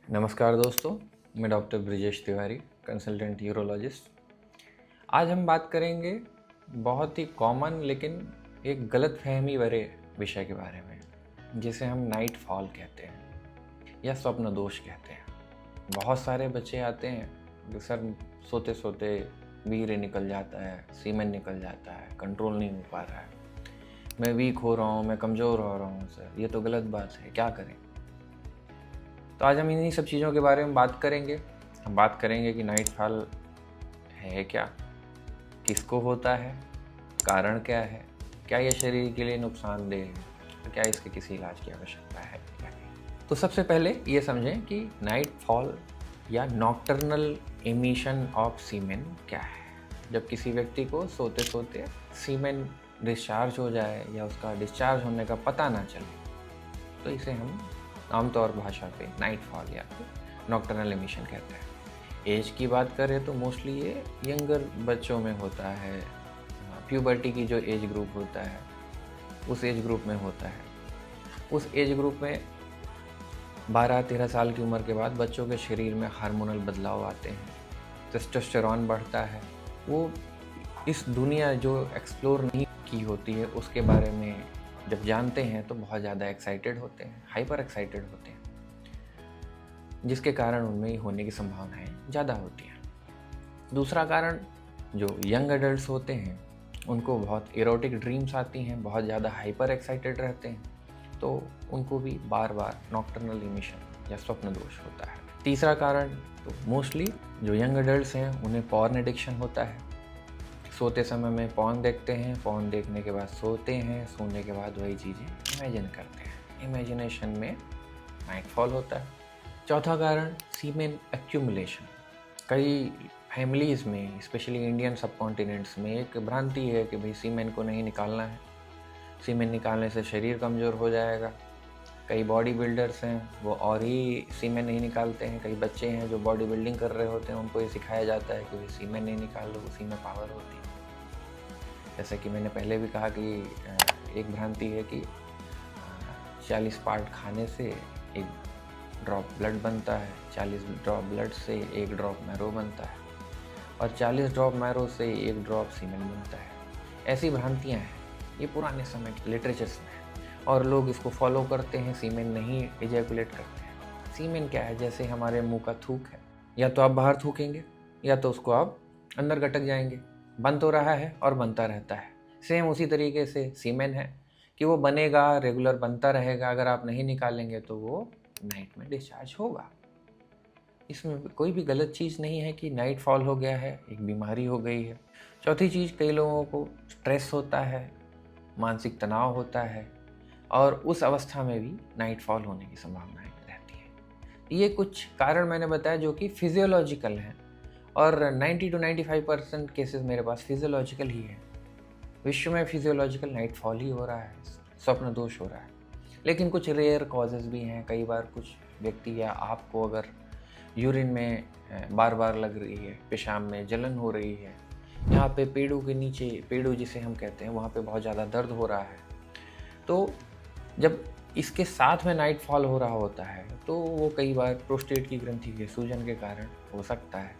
नमस्कार दोस्तों, मैं doctor Brijesh Tiwari, consultant urologist. आज हम बात करेंगे बहुत ही कॉमन लेकिन एक गलत फहमी भरे विषय के बारे में, जिसे हम नाइट फॉल कहते हैं या स्वप्न दोष कहते हैं। बहुत सारे बच्चे आते हैं कि सर सोते सोते वीर्य निकल जाता है, सीमेन निकल जाता है, कंट्रोल नहीं हो पा रहा है, मैं वीक हो रहा हूँ, मैं कमज़ोर हो रहा हूँ सर, ये तो गलत बात है, क्या करें। तो आज हम इन्हीं सब चीज़ों के बारे में बात करेंगे। हम बात करेंगे कि नाइट फॉल है क्या, किसको होता है, कारण क्या है, क्या यह शरीर के लिए नुकसानदेह है, तो क्या इसके किसी इलाज की आवश्यकता है या नहीं। तो सबसे पहले ये समझें कि नाइट फॉल या नॉक्टर्नल एमिशन ऑफ सीमेन क्या है। जब किसी व्यक्ति को सोते सोते सीमेन डिस्चार्ज हो जाए या उसका डिस्चार्ज होने का पता ना चले, तो इसे हम आमतौर भाषा पे नाइट फॉल या फिर नॉक्टर्नल एमिशन कहते हैं। एज की बात करें तो मोस्टली ये यंगर बच्चों में होता है, प्यूबर्टी की जो एज ग्रुप होता है उस एज ग्रुप में होता है। उस एज ग्रुप में 12-13 साल की उम्र के बाद बच्चों के शरीर में हार्मोनल बदलाव आते हैं, टेस्टोस्टेरॉन बढ़ता है। वो इस दुनिया जो एक्सप्लोर नहीं की होती है उसके बारे में जब जानते हैं तो बहुत ज़्यादा एक्साइटेड होते हैं, हाइपर एक्साइटेड होते हैं, जिसके कारण उनमें होने की संभावनाएं ज़्यादा होती हैं। दूसरा कारण, जो यंग एडल्ट्स होते हैं उनको बहुत इरोटिक ड्रीम्स आती हैं, बहुत ज़्यादा हाइपर एक्साइटेड रहते हैं, तो उनको भी बार बार नॉक्टर्नल इमिशन या स्वप्न दोष होता है। तीसरा कारण, तो मोस्टली जो यंग एडल्ट्स हैं उन्हें पॉर्न एडिक्शन होता है। सोते समय में पॉर्न देखते हैं, पॉर्न देखने के बाद सोते हैं, सोने के बाद वही चीज़ें इमेजिन करते हैं, इमेजिनेशन में नाइट फॉल होता है। चौथा कारण, सीमेन एक्यूमुलेशन। कई फैमिलीज़ में, स्पेशली इंडियन सब कॉन्टिनेंट्स में एक भ्रांति है कि भाई सीमेन को नहीं निकालना है, सीमेन निकालने से शरीर कमज़ोर हो जाएगा। कई बॉडी बिल्डर्स हैं वो और ही सीमेन नहीं निकालते हैं। कई बच्चे हैं जो बॉडी बिल्डिंग कर रहे होते हैं, उनको ये सिखाया जाता है कि भाई सीमेन नहीं निकाल लो, उसी में पावर होती है। जैसे कि मैंने पहले भी कहा कि एक भ्रांति है कि 40 पार्ट खाने से एक ड्रॉप ब्लड बनता है, 40 ड्रॉप ब्लड से एक ड्रॉप मैरो बनता है और 40 ड्रॉप मैरो से एक ड्रॉप सीमेन बनता है। ऐसी भ्रांतियाँ हैं, ये पुराने समय के लिटरेचर्स में है और लोग इसको फॉलो करते हैं, सीमेन नहीं इजैकुलेट करते हैं। सीमेन क्या है, जैसे हमारे मुंह का थूक है, या तो आप बाहर थूकेंगे या तो उसको आप अंदर गटक जाएंगे, बन तो रहा है और बनता रहता है। सेम उसी तरीके से सीमेन है कि वो बनेगा, रेगुलर बनता रहेगा, अगर आप नहीं निकालेंगे तो वो नाइट में डिस्चार्ज होगा। इसमें कोई भी गलत चीज़ नहीं है कि नाइट फॉल हो गया है, एक बीमारी हो गई है। चौथी चीज़, कई लोगों को स्ट्रेस होता है, मानसिक तनाव होता है और उस अवस्था में भी नाइट फॉल होने की संभावनाएं रहती है। ये कुछ कारण मैंने बताया जो कि फिजियोलॉजिकल हैं और 90 to 95% केसेस मेरे पास फिजियोलॉजिकल ही है। विश्व में फिजियोलॉजिकल नाइट फॉल ही हो रहा है, स्वप्न दोष हो रहा है। लेकिन कुछ रेयर कॉजेज़ भी हैं। कई बार कुछ व्यक्ति या आपको अगर यूरिन में बार बार लग रही है, पेशाब में जलन हो रही है, यहाँ पे पेड़ों के नीचे, पेड़ों जिसे हम कहते हैं, वहाँ पे बहुत ज़्यादा दर्द हो रहा है, तो जब इसके साथ में नाइट फॉल हो रहा होता है तो वो कई बार प्रोस्टेट की ग्रंथि के सूजन के कारण हो सकता है,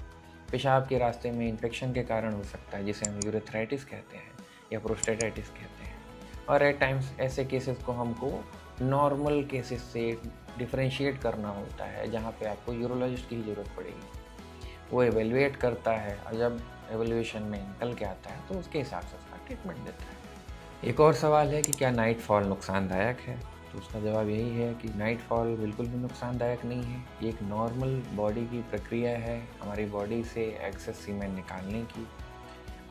पेशाब के रास्ते में इन्फेक्शन के कारण हो सकता है, जिसे हम यूरेथ्राइटिस कहते हैं या प्रोस्टेटाइटिस कहते हैं। और एट टाइम्स ऐसे केसेस को हमको नॉर्मल केसेस से डिफरेंशिएट करना होता है, जहाँ पे आपको यूरोलॉजिस्ट की ज़रूरत पड़ेगी। वो एवेलुएट करता है और जब एवेल्यूएशन में निकल के आता है तो उसके हिसाब से उसका ट्रीटमेंट देता है। एक और सवाल है कि क्या नाइट फॉल नुकसानदायक है, तो उसका जवाब यही है कि नाइट फॉल बिल्कुल भी नुकसानदायक नहीं है। ये एक नॉर्मल बॉडी की प्रक्रिया है, हमारी बॉडी से एक्सेस सीमेन निकालने की।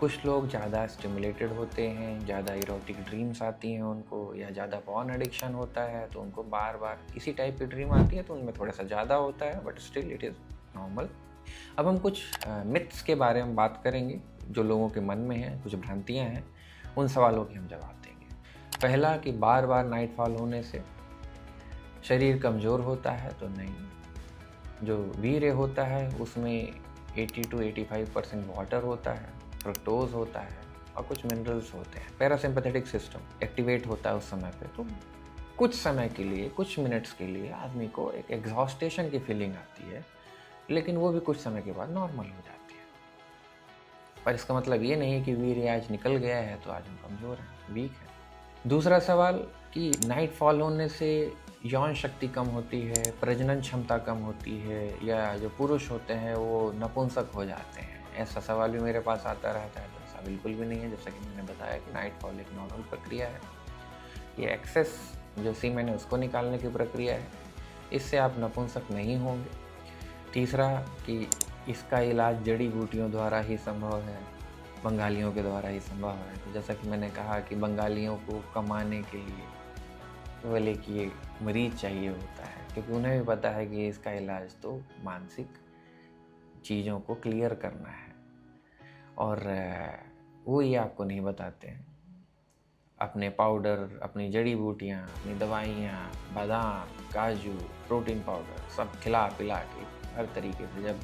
कुछ लोग ज़्यादा स्टिमुलेटेड होते हैं, ज़्यादा इरोटिक ड्रीम्स आती हैं उनको, या ज़्यादा पॉर्न एडिक्शन होता है तो उनको बार बार इसी टाइप की ड्रीम आती है, तो उनमें थोड़ा सा ज़्यादा होता है, but still it is normal. अब हम कुछ मिथ्स के बारे में बात करेंगे जो लोगों के मन में हैं, कुछ भ्रांतियाँ हैं, उन सवालों के हम जवाब देंगे। पहला, कि बार बार नाइट फॉल होने से शरीर कमज़ोर होता है, तो नहीं। जो वीर्य होता है उसमें 80 to 85% वाटर होता है, फ्रक्टोज होता है और कुछ मिनरल्स होते हैं। पैरासिम्पैथेटिक सिस्टम एक्टिवेट होता है उस समय पे, तो कुछ समय के लिए, कुछ मिनट्स के लिए आदमी को एक एग्जॉस्टेशन की फीलिंग आती है, लेकिन वो भी कुछ समय के बाद नॉर्मल हो जाती है। पर इसका मतलब ये नहीं कि वीर्य आज निकल गया है तो आज हम कमज़ोर हैं, वीक हैं। दूसरा सवाल कि नाइट फॉल होने से यौन शक्ति कम होती है, प्रजनन क्षमता कम होती है, या जो पुरुष होते हैं वो नपुंसक हो जाते हैं, ऐसा सवाल भी मेरे पास आता रहता है। तो ऐसा बिल्कुल भी नहीं है। जैसा कि मैंने बताया कि नाइट फॉल एक नॉर्मल प्रक्रिया है। ये एक्सेस जो सीमेन है उसको निकालने की प्रक्रिया है, इससे आप नपुंसक नहीं होंगे। तीसरा कि इसका इलाज जड़ी बूटियों द्वारा ही संभव है, बंगालियों के द्वारा ही संभव है। तो जैसा कि मैंने कहा कि बंगालियों को कमाने के लिए केवल एक ये मरीज चाहिए होता है, क्योंकि उन्हें भी पता है कि इसका इलाज तो मानसिक चीज़ों को क्लियर करना है, और वो ये आपको नहीं बताते हैं। अपने पाउडर, अपनी जड़ी बूटियाँ, अपनी दवाइयाँ, बादाम, काजू, प्रोटीन पाउडर सब खिला पिला के हर तरीके से जब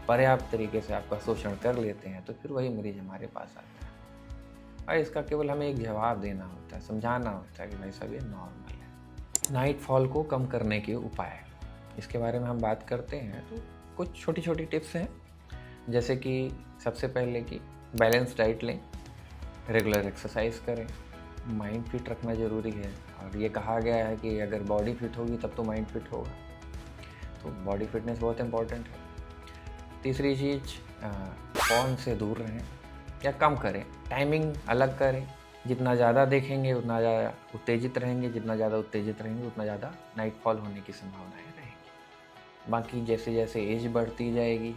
पर्याप्त तरीके से आपका शोषण कर लेते हैं, तो फिर वही मरीज़ हमारे पास आता है। और इसका केवल हमें एक जवाब देना होता है, समझाना होता है कि भाई साहब ये नॉर्मल है। नाइट फॉल को कम करने के उपाय, इसके बारे में हम बात करते हैं तो कुछ छोटी छोटी टिप्स हैं। जैसे कि सबसे पहले कि बैलेंस डाइट लें, रेगुलर एक्सरसाइज करें, माइंड फिट रखना ज़रूरी है। और ये कहा गया है कि अगर बॉडी फिट होगी तब तो माइंड फिट होगा, तो बॉडी फिटनेस बहुत इंपॉर्टेंट है। तीसरी चीज़, फ़ोन से दूर रहें या कम करें, टाइमिंग अलग करें। जितना ज़्यादा देखेंगे उतना ज़्यादा उत्तेजित रहेंगे, जितना ज़्यादा उत्तेजित रहेंगे उतना ज़्यादा नाइट फॉल होने की संभावनाएँ रहेंगी। बाकी जैसे जैसे एज बढ़ती जाएगी,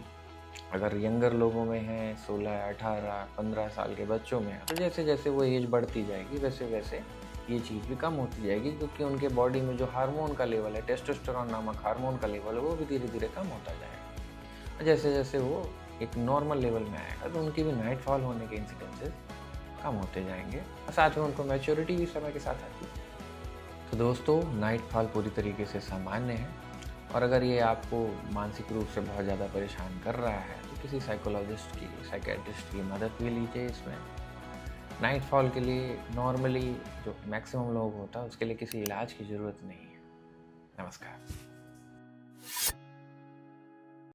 अगर यंगर लोगों में है, 16, 18, 15 साल के बच्चों में है, तो जैसे जैसे वो एज बढ़ती जाएगी वैसे वैसे ये चीज़ भी कम होती जाएगी, क्योंकि उनके बॉडी में जो हार्मोन का लेवल है, टेस्टोस्टेरोन नामक हार्मोन का लेवल है, वो भी धीरे धीरे कम होता जाएगा। जैसे जैसे वो एक नॉर्मल लेवल में आएगा तो उनकी भी नाइट फॉल होने के इंसिडेंसेस कम होते जाएंगे, और साथ में उनको मैच्योरिटी भी समय के साथ आती है। तो दोस्तों, नाइट फॉल पूरी तरीके से सामान्य है, और अगर ये आपको मानसिक रूप से बहुत ज़्यादा परेशान कर रहा है तो किसी साइकोलॉजिस्ट की, साइकेट्रिस्ट की मदद भी लीजिए। इसमें नाइट फॉल के लिए नॉर्मली जो मैक्सिमम लोग होता है उसके लिए किसी इलाज की ज़रूरत नहीं है। नमस्कार।